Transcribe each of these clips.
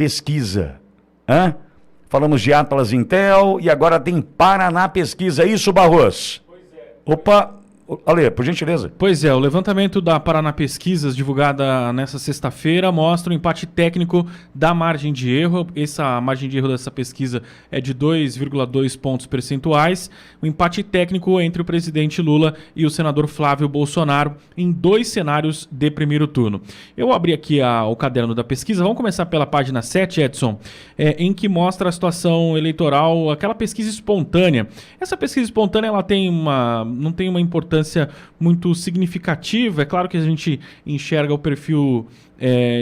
Pesquisa. Hã? Falamos de Atlas Intel e agora tem Paraná Pesquisa. É isso, Barros? Pois é. Opa, Ale, por gentileza. Pois é, o levantamento da Paraná Pesquisas, divulgada nessa sexta-feira, mostra o empate técnico da margem de erro. Essa margem de erro dessa pesquisa é de 2,2 pontos percentuais. O empate técnico entre o presidente Lula e o senador Flávio Bolsonaro em 2 cenários de primeiro turno. Eu abri aqui o caderno da pesquisa. Vamos começar pela página 7, Edson, em que mostra a situação eleitoral, aquela pesquisa espontânea. Essa pesquisa espontânea ela não tem uma importância muito significativa. É claro que a gente enxerga o perfil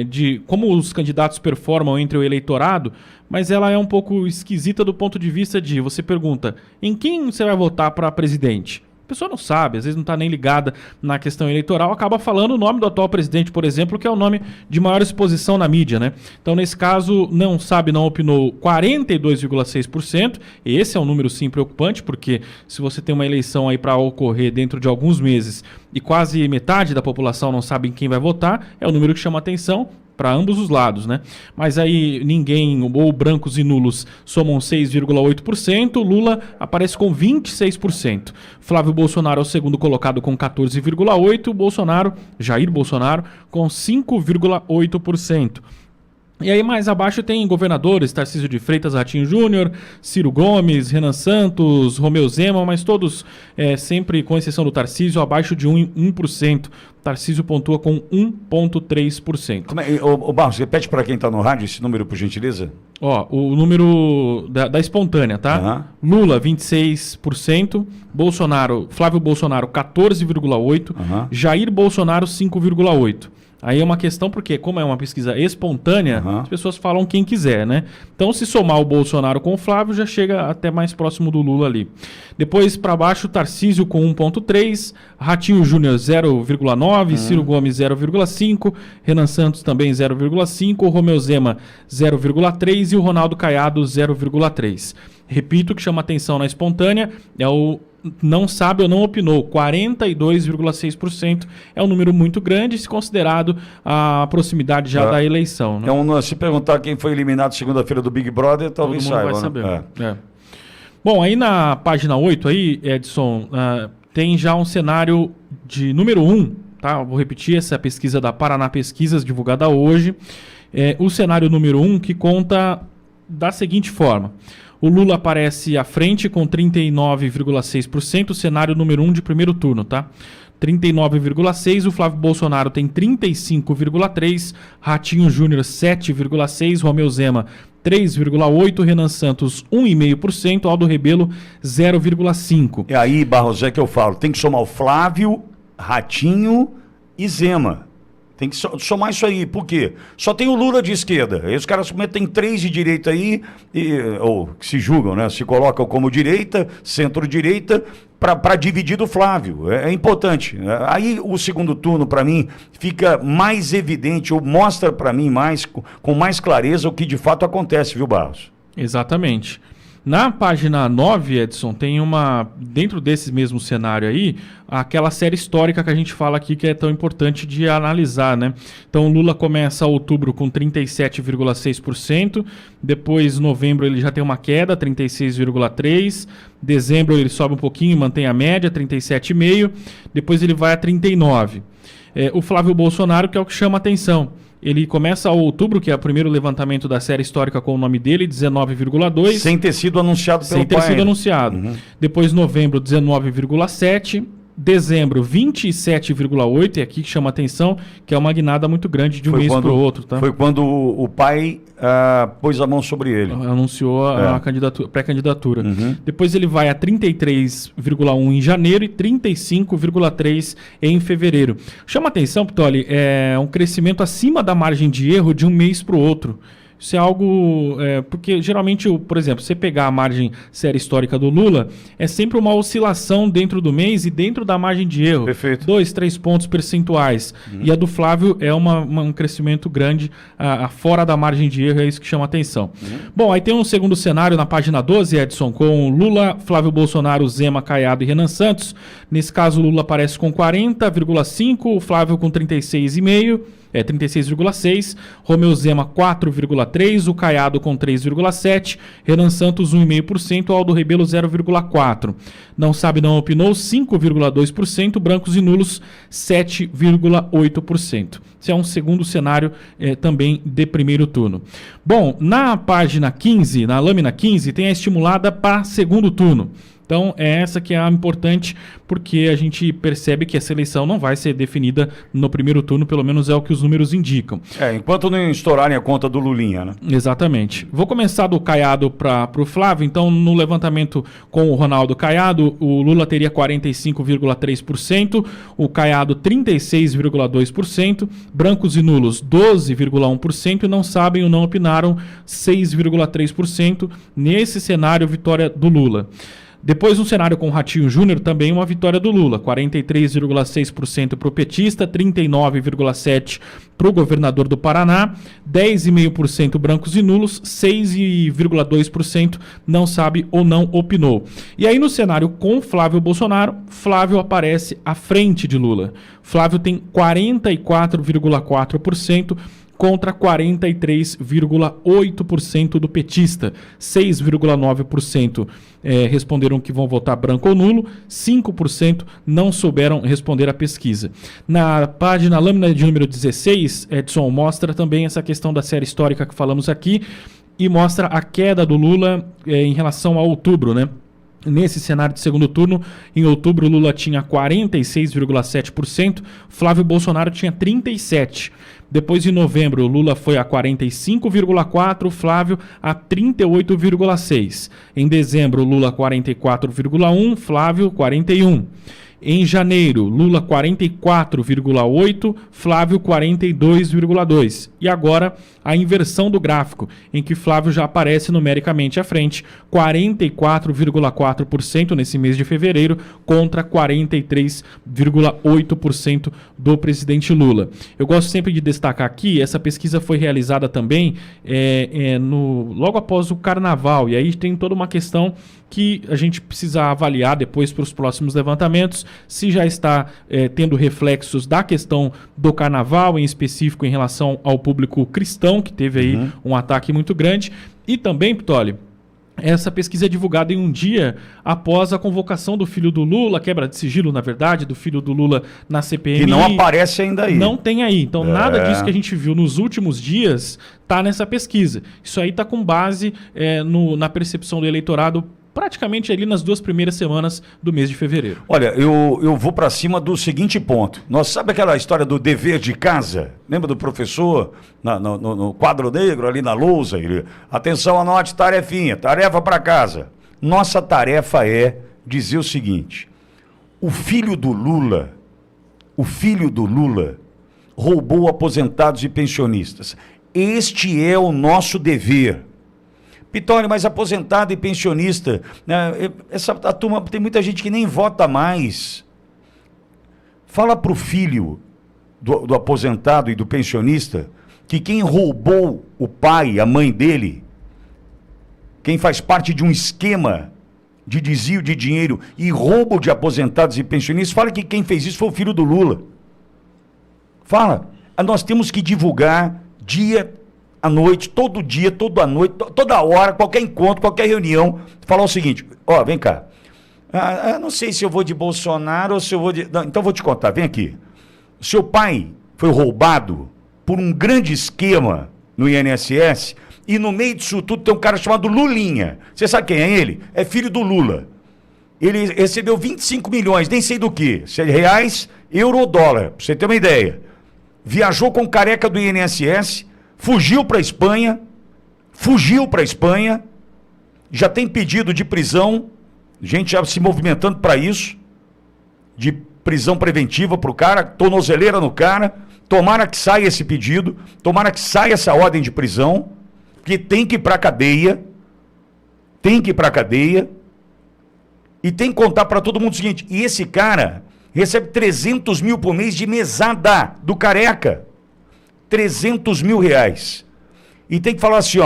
de como os candidatos performam entre o eleitorado, mas ela é um pouco esquisita do ponto de vista de você pergunta em quem você vai votar para presidente. A pessoa não sabe, às vezes não está nem ligada na questão eleitoral, acaba falando o nome do atual presidente, por exemplo, que é o nome de maior exposição na mídia, né? Então, nesse caso, não sabe, não opinou 42,6%. Esse é um número, sim, preocupante, porque se você tem uma eleição aí para ocorrer dentro de alguns meses e quase metade da população não sabe em quem vai votar, é o número que chama atenção para ambos os lados, né? Mas aí ninguém, ou brancos e nulos, somam 6,8%, Lula aparece com 26%. Flávio Bolsonaro é o segundo colocado com 14,8%, Jair Bolsonaro com 5,8%. E aí mais abaixo tem governadores, Tarcísio de Freitas, Ratinho Júnior, Ciro Gomes, Renan Santos, Romeu Zema, mas todos sempre, com exceção do Tarcísio, abaixo de 1%. Tarcísio pontua com 1,3%. Ô Barros, repete para quem está no rádio esse número, por gentileza. Ó, o número da espontânea, tá? Uhum. Lula, 26%, Flávio Bolsonaro, 14,8%, Jair Bolsonaro, 5,8%. Aí é uma questão porque, como é uma pesquisa espontânea, as pessoas falam quem quiser, né? Então, se somar o Bolsonaro com o Flávio, já chega até mais próximo do Lula ali. Depois, para baixo, Tarcísio com 1,3%, Ratinho Júnior 0,9%, Ciro Gomes 0,5%, Renan Santos também 0,5%, Romeu Zema 0,3% e o Ronaldo Caiado 0,3%. Repito, o que chama atenção na espontânea é o não sabe ou não opinou, 42,6%. É um número muito grande, se considerado a proximidade já da eleição. Né? Então, se perguntar quem foi eliminado segunda-feira do Big Brother, talvez saiba. Todo mundo vai saber. Bom, aí na página 8, aí, Edson, tem já um cenário de número 1, tá? Vou repetir essa pesquisa da Paraná Pesquisas, divulgada hoje. O cenário número 1 que conta da seguinte forma. O Lula aparece à frente com 39,6%, o cenário número 1 de primeiro turno, tá? 39,6%, o Flávio Bolsonaro tem 35,3%, Ratinho Júnior 7,6%, Romeu Zema 3,8%, Renan Santos 1,5%, Aldo Rebelo 0,5%. E aí, Barros, é que eu falo, tem que somar o Flávio, Ratinho e Zema. Tem que somar isso aí, por quê? Só tem o Lula de esquerda. Aí os caras metem 3 de direita aí, ou que se julgam, né? Se colocam como direita, centro-direita, para dividir do Flávio. É importante. Aí o segundo turno, para mim, fica mais evidente, ou mostra para mim com mais clareza o que de fato acontece, viu, Barros? Exatamente. Na página 9, Edson, tem dentro desse mesmo cenário aí, aquela série histórica que a gente fala aqui que é tão importante de analisar, né? Então, o Lula começa outubro com 37,6%, depois, novembro, ele já tem uma queda, 36,3%, dezembro ele sobe um pouquinho, mantém a média, 37,5%, depois ele vai a 39%. O Flávio Bolsonaro, que é o que chama a atenção. Ele começa outubro, que é o primeiro levantamento da série histórica com o nome dele, 19,2%. Sem ter sido anunciado pelo pai. Sem ter sido anunciado. Depois, novembro, 19,7%. Dezembro, 27,8%, e aqui que chama atenção, que é uma guinada muito grande de um mês para o outro. Tá? Foi quando o pai pôs a mão sobre ele. Anunciou a pré-candidatura. Depois ele vai a 33,1% em janeiro e 35,3% em fevereiro. Chama atenção, Pitoli, é um crescimento acima da margem de erro de um mês para o outro. Isso é algo... porque geralmente, por exemplo, você pegar a margem série histórica do Lula, é sempre uma oscilação dentro do mês e dentro da margem de erro. Perfeito. 2, 3 pontos percentuais. E a do Flávio é um crescimento grande fora da margem de erro, é isso que chama a atenção. Bom, aí tem um segundo cenário na página 12, Edson, com Lula, Flávio Bolsonaro, Zema, Caiado e Renan Santos. Nesse caso, o Lula aparece com 40,5%, o Flávio com 36,5%. 36,6%, Romeu Zema 4,3%, o Caiado com 3,7%, Renan Santos 1,5%, Aldo Rebelo 0,4%. Não sabe, não opinou 5,2%, brancos e nulos 7,8%. Esse é um segundo cenário também de primeiro turno. Bom, na página 15, na lâmina 15, tem a estimulada para segundo turno. Então, é essa que é a importante, porque a gente percebe que essa eleição não vai ser definida no primeiro turno, pelo menos é o que os números indicam. Enquanto não estourarem a conta do Lulinha, né? Exatamente. Vou começar do Caiado para o Flávio. Então, no levantamento com o Ronaldo Caiado, o Lula teria 45,3%, o Caiado 36,2%, brancos e nulos 12,1% e não sabem ou não opinaram 6,3%. Nesse cenário, vitória do Lula. Depois, um cenário com o Ratinho Júnior, também uma vitória do Lula. 43,6% para o petista, 39,7% para o governador do Paraná, 10,5% brancos e nulos, 6,2% não sabe ou não opinou. E aí, no cenário com Flávio Bolsonaro, Flávio aparece à frente de Lula. Flávio tem 44,4%, contra 43,8% do petista. 6,9% responderam que vão votar branco ou nulo, 5% não souberam responder à pesquisa. Na página lâmina de número 16, Edson, mostra também essa questão da série histórica que falamos aqui e mostra a queda do Lula em relação a outubro, né? Nesse cenário de segundo turno, em outubro, Lula tinha 46,7%, Flávio Bolsonaro tinha 37%. Depois, em novembro, Lula foi a 45,4%, Flávio a 38,6%. Em dezembro, Lula 44,1%, Flávio 41%. Em janeiro, Lula 44,8%, Flávio 42,2%. E agora a inversão do gráfico, em que Flávio já aparece numericamente à frente, 44,4% nesse mês de fevereiro contra 43,8% do presidente Lula. Eu gosto sempre de destacar aqui, essa pesquisa foi realizada também logo após o Carnaval, e aí tem toda uma questão que a gente precisa avaliar depois para os próximos levantamentos, se já está tendo reflexos da questão do Carnaval, em específico em relação ao público cristão, que teve aí um ataque muito grande. E também, Pitoli, essa pesquisa é divulgada em um dia após a convocação do filho do Lula, quebra de sigilo, na verdade, do filho do Lula na CPMI. Que não aparece ainda aí. Não tem aí. Então, nada disso que a gente viu nos últimos dias está nessa pesquisa. Isso aí está com base na percepção do eleitorado praticamente ali nas 2 primeiras semanas do mês de fevereiro. Olha, eu vou para cima do seguinte ponto. Nós sabe aquela história do dever de casa? Lembra do professor no quadro negro ali na lousa? Atenção, anote, tarefinha, tarefa para casa. Nossa tarefa é dizer o seguinte: o filho do Lula roubou aposentados e pensionistas. Este é o nosso dever. Pitoli, mas aposentado e pensionista, né? A turma, tem muita gente que nem vota mais. Fala para o filho do aposentado e do pensionista que quem roubou o pai, a mãe dele, quem faz parte de um esquema de desvio de dinheiro e roubo de aposentados e pensionistas, fala que quem fez isso foi o filho do Lula. Fala. Nós temos que divulgar dia à noite, todo dia, toda noite, toda hora, qualquer encontro, qualquer reunião, falar o seguinte: vem cá, não sei se eu vou de Bolsonaro ou se eu vou de... Não, então vou te contar, vem aqui. Seu pai foi roubado por um grande esquema no INSS e no meio disso tudo tem um cara chamado Lulinha. Você sabe quem é ele? É filho do Lula. Ele recebeu 25 milhões, nem sei do que, reais, euro ou dólar, pra você ter uma ideia. Viajou com careca do INSS, fugiu para a Espanha, já tem pedido de prisão, gente já se movimentando para isso, de prisão preventiva para o cara, tornozeleira no cara, tomara que saia esse pedido, tomara que saia essa ordem de prisão, porque tem que ir para a cadeia, e tem que contar para todo mundo o seguinte: e esse cara recebe 300 mil por mês de mesada do careca. 300 mil reais. E tem que falar assim,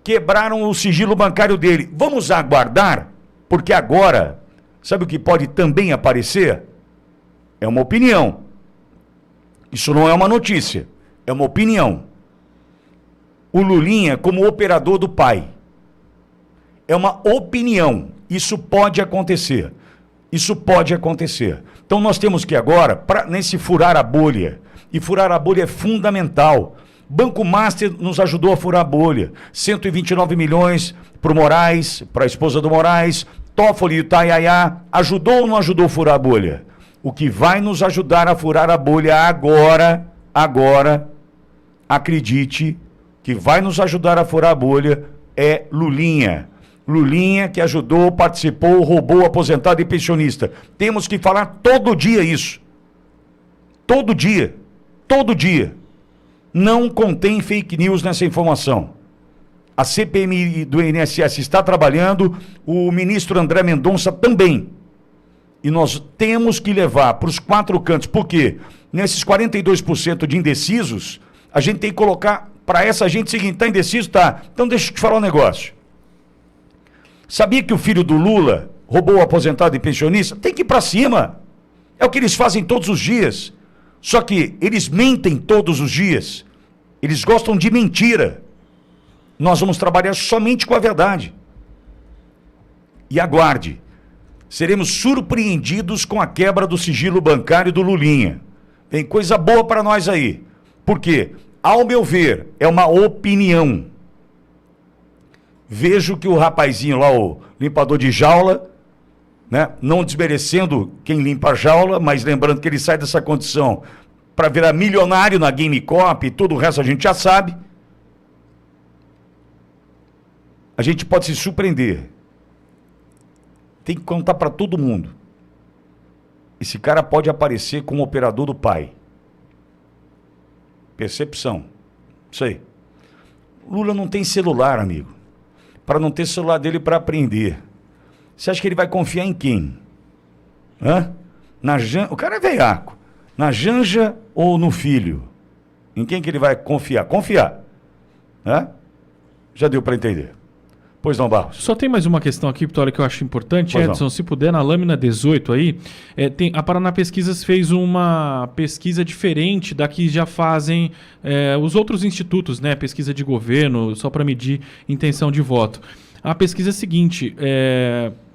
quebraram o sigilo bancário dele. Vamos aguardar, porque agora, sabe o que pode também aparecer? É uma opinião. Isso não é uma notícia, é uma opinião. O Lulinha como operador do pai. É uma opinião. Isso pode acontecer. Isso pode acontecer. Então nós temos que agora, nesse furar a bolha, e furar a bolha é fundamental. Banco Master nos ajudou a furar a bolha. 129 milhões para o Moraes, para a esposa do Moraes. Toffoli e Itaiaiá. Ajudou ou não ajudou a furar a bolha? O que vai nos ajudar a furar a bolha agora, acredite, que vai nos ajudar a furar a bolha é Lulinha. Lulinha que ajudou, participou, roubou aposentado e pensionista. Temos que falar todo dia isso. Todo dia. Todo dia. Não contém fake news nessa informação. A CPMI do INSS está trabalhando, o ministro André Mendonça também. E nós temos que levar para os 4 cantos, porque nesses 42% de indecisos, a gente tem que colocar para essa gente o seguinte: está indeciso? Tá. Então deixa eu te falar um negócio. Sabia que o filho do Lula roubou o aposentado e pensionista? Tem que ir para cima. É o que eles fazem todos os dias. Só que eles mentem todos os dias. Eles gostam de mentira. Nós vamos trabalhar somente com a verdade. E aguarde. Seremos surpreendidos com a quebra do sigilo bancário do Lulinha. Tem coisa boa para nós aí. Por quê? Ao meu ver, é uma opinião. Vejo que o rapazinho lá, o limpador de jaula, né, não desmerecendo quem limpa a jaula, mas lembrando que ele sai dessa condição para virar milionário na Game Cop e todo o resto a gente já sabe. A gente pode se surpreender. Tem que contar para todo mundo. Esse cara pode aparecer como operador do pai. Percepção. Isso aí. Lula não tem celular, amigo. Para não ter celular dele para aprender. Você acha que ele vai confiar em quem? Hã? O cara é veiaco. Na Janja ou no filho? Em quem que ele vai confiar? Confiar. Hã? Já deu para entender. Pois não, Barros. Só tem mais uma questão aqui, Vitória, que eu acho importante. Pois Edson, não. se puder, na lâmina 18 aí, a Paraná Pesquisas fez uma pesquisa diferente da que já fazem os outros institutos, né? Pesquisa de governo, só para medir intenção de voto. A pesquisa é a seguinte,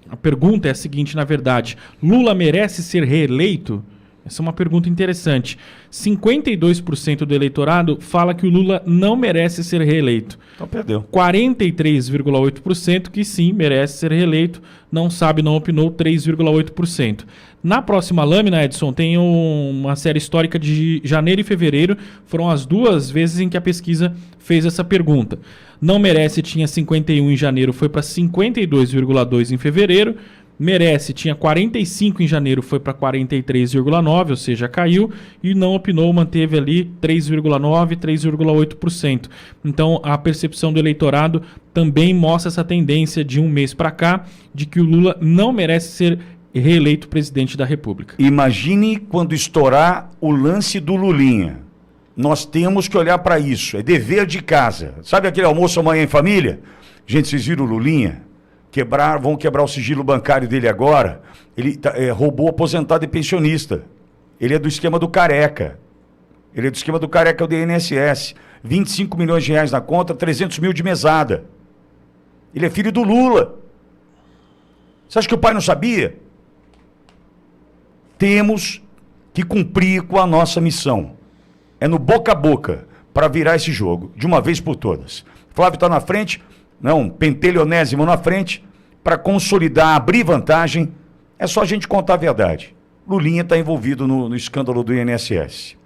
a pergunta é a seguinte, na verdade: Lula merece ser reeleito? Essa é uma pergunta interessante. 52% do eleitorado fala que o Lula não merece ser reeleito. Então perdeu. 43,8% que sim, merece ser reeleito. Não sabe, não opinou, 3,8%. Na próxima lâmina, Edson, tem uma série histórica de janeiro e fevereiro. Foram as 2 vezes em que a pesquisa fez essa pergunta. Não merece tinha 51 em janeiro, foi para 52,2 em fevereiro. Merece tinha 45 em janeiro, foi para 43,9, ou seja, caiu, e não opinou, manteve ali 3,9, 3,8%. Então a percepção do eleitorado também mostra essa tendência de um mês para cá, de que o Lula não merece ser reeleito presidente da República. Imagine quando estourar o lance do Lulinha. Nós temos que olhar para isso, é dever de casa. Sabe aquele almoço amanhã em família? Gente, vocês viram o Lulinha? Vão quebrar o sigilo bancário dele agora. Ele roubou aposentado e pensionista. Ele é do esquema do Careca. Ele é do esquema do Careca do INSS. 25 milhões de reais na conta, 300 mil de mesada. Ele é filho do Lula. Você acha que o pai não sabia? Temos que cumprir com a nossa missão. É no boca a boca para virar esse jogo, de uma vez por todas. Flávio está na frente, não, pentelionésimo na frente, para consolidar, abrir vantagem, é só a gente contar a verdade. Lulinha está envolvido no escândalo do INSS.